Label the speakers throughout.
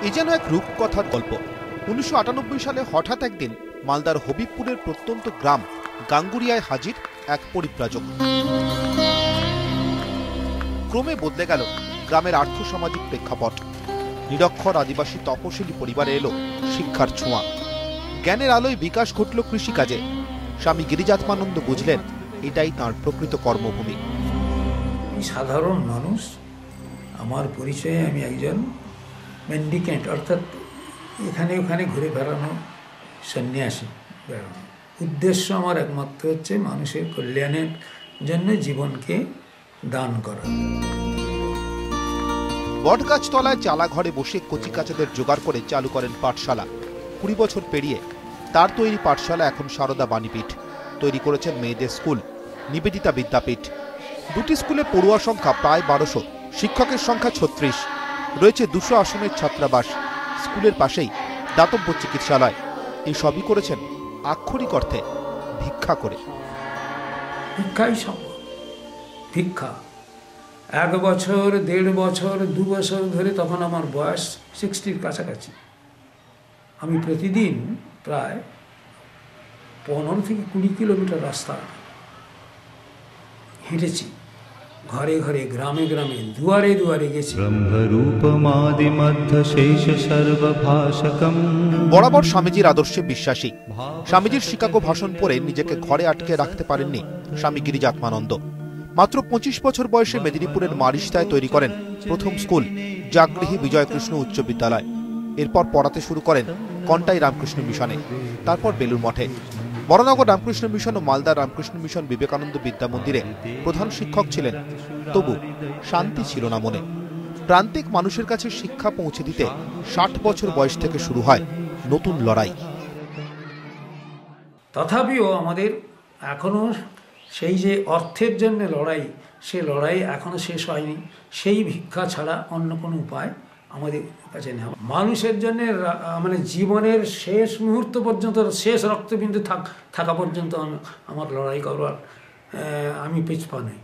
Speaker 1: এ যেন এক রূপকথার গল্প। 1998 সালে হঠাৎ একদিন মালদার হবিবপুরের প্রত্যন্ত গ্রাম গাঙ্গুরিয়ায় হাজির এক পরিব্রাজক। ক্রমে বদলে গেল গ্রামের আর্থসামাজিক প্রেক্ষাপট। নিরক্ষর আদিবাসী তপশিলি পরিবারে এলো শিক্ষার ছোঁয়া। জ্ঞানের আলোয় বিকাশ ঘটল কৃষিকাজে। স্বামী গিরিজাত্মানন্দ বুঝলেন এটাই তাঁর প্রকৃত কর্মভূমি।
Speaker 2: সাধারণ মানুষ, আমার পরিচয়ে আমি একজন মেন্ডিকেন্ট, অর্থাৎ এখানে ওখানে ঘুরে বেড়ানো সন্ন্যাসী। উদ্দেশ্য আমার একমাত্র হচ্ছে মানুষের কল্যাণের জন্য জীবনকে দান করা।
Speaker 1: বটগাছতলায় চালা ঘরে বসে কচিকাচাদের জোগাড় করে চালু করেন পাঠশালা। 20 বছর পেরিয়ে তার তৈরি পাঠশালা এখন সারদা বাণীপীঠ। তৈরি করেছেন মেয়েদের স্কুল, নিবেদিতা বিদ্যাপীঠ। দুটি স্কুলে পড়ুয়া সংখ্যা প্রায় 1200, শিক্ষকের সংখ্যা 36। রয়েছে 200 আসনের ছাত্রাবাস। স্কুলের পাশেই দাতব্য চিকিৎসালয়। এই সবই করেছেন আক্ষরিক অর্থে ভিক্ষা করে।
Speaker 2: ভিক্ষাই সম্ভব। ভিক্ষা 1 বছর, 1.5 বছর, 2 বছর ধরে, তখন আমার বয়স 60-র কাছাকাছি, আমি প্রতিদিন প্রায় 15 থেকে 20 কিলোমিটার রাস্তা হেঁটেছি। ঘরে ঘরে, গ্রামে গ্রামে, দুয়ারে দুয়ারে গেছি।
Speaker 1: বরাবর স্বামীজির আদর্শে বিশ্বাসী। স্বামীজির শিকাগো ভাষণ পড়ে নিজেকে ঘরে আটকে রাখতে পারেননি স্বামী গিরিজাত্মানন্দ। মাত্র 25 বছর বয়সে মেদিনীপুরের মারিস্তায় তৈরি করেন প্রথম স্কুল, জাগৃহী বিজয়কৃষ্ণ উচ্চ বিদ্যালয়। এরপর পড়াতে শুরু করেন কন্টাই রামকৃষ্ণ মিশনে, তারপর বেলুর মঠে। বরানগর রামকৃষ্ণ মিশন ও মালদা রামকৃষ্ণ মিশন বিবেকানন্দ বিদ্যা মন্দিরে প্রধান শিক্ষক ছিলেন। তবু শান্তি ছিল না মনে। প্রান্তিক মানুষের কাছে শিক্ষা পৌঁছে দিতে 60 বছর বয়স থেকে শুরু হয় নতুন লড়াই।
Speaker 2: তথাপিও আমাদের এখনো সেই যে অর্থের জন্য লড়াই, সে লড়াই এখনো শেষ হয়নি। সেই ভিক্ষা ছাড়া অন্য কোনো উপায় আমাদের কাছে নেই। মানুষের জন্য মানে জীবনের শেষ মুহূর্ত পর্যন্ত, শেষ রক্তবিন্দু থাকা পর্যন্ত আমার লড়াই করবার আমি পিছপা নেই।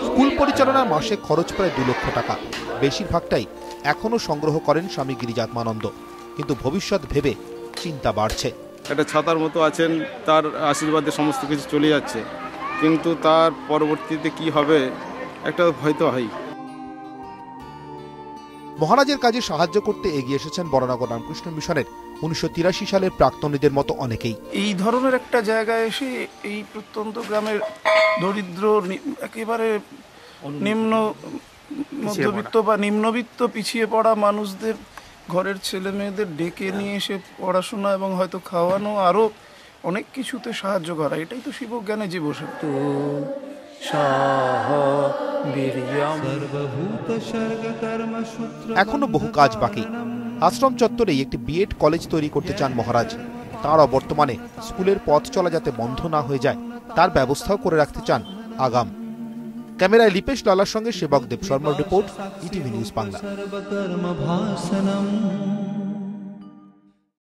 Speaker 1: স্কুল পরিচালনার মাসে খরচ প্রায় 2 লক্ষ টাকা। বেশিরভাগটাই এখনো সংগ্রহ করেন স্বামী গিরিজাত্মানন্দ। কিন্তু ভবিষ্যৎ ভেবে চিন্তা বাড়ছে।
Speaker 3: একটা ছাতার মতো আছেন, তার আশীর্বাদে সমস্ত কিছু চলে যাচ্ছে, কিন্তু তার পরবর্তীতে কি হবে একটা ভয় তো হয়।
Speaker 1: মহারাজের কাজে সাহায্য করতে এগিয়ে এসেছেন বরানগর রামকৃষ্ণ মিশনের 1983 সালের প্রাক্তনীদের মতো অনেকেই।
Speaker 4: এই ধরনের একটা জায়গায় এসে এই প্রত্যন্ত গ্রামের দরিদ্র, একেবারে নিম্ন মধ্যবিত্ত বা নিম্নবিত্ত পিছিয়ে পড়া মানুষদের ঘরের ছেলে মেয়েদের ডেকে নিয়ে এসে পড়াশোনা এবং হয়তো খাওয়ানো, আরো অনেক কিছুতে সাহায্য করা, এটাই তো শিবজ্ঞানে জীবসত্য।
Speaker 1: এখনো বহু কাজ বাকি। আশ্রম চত্বরেই একটি বিএড কলেজ তৈরি করতে চান মহারাজ। তার অবর্তমানে স্কুলের পথ চলা যাতে বন্ধ না হয়ে যায় তার ব্যবস্থাও করে রাখতে চান আগাম। ক্যামেরায় লিপেশ লালার সঙ্গে সেবক দেব শর্মার রিপোর্ট, ইটিভি নিউজ বাংলা।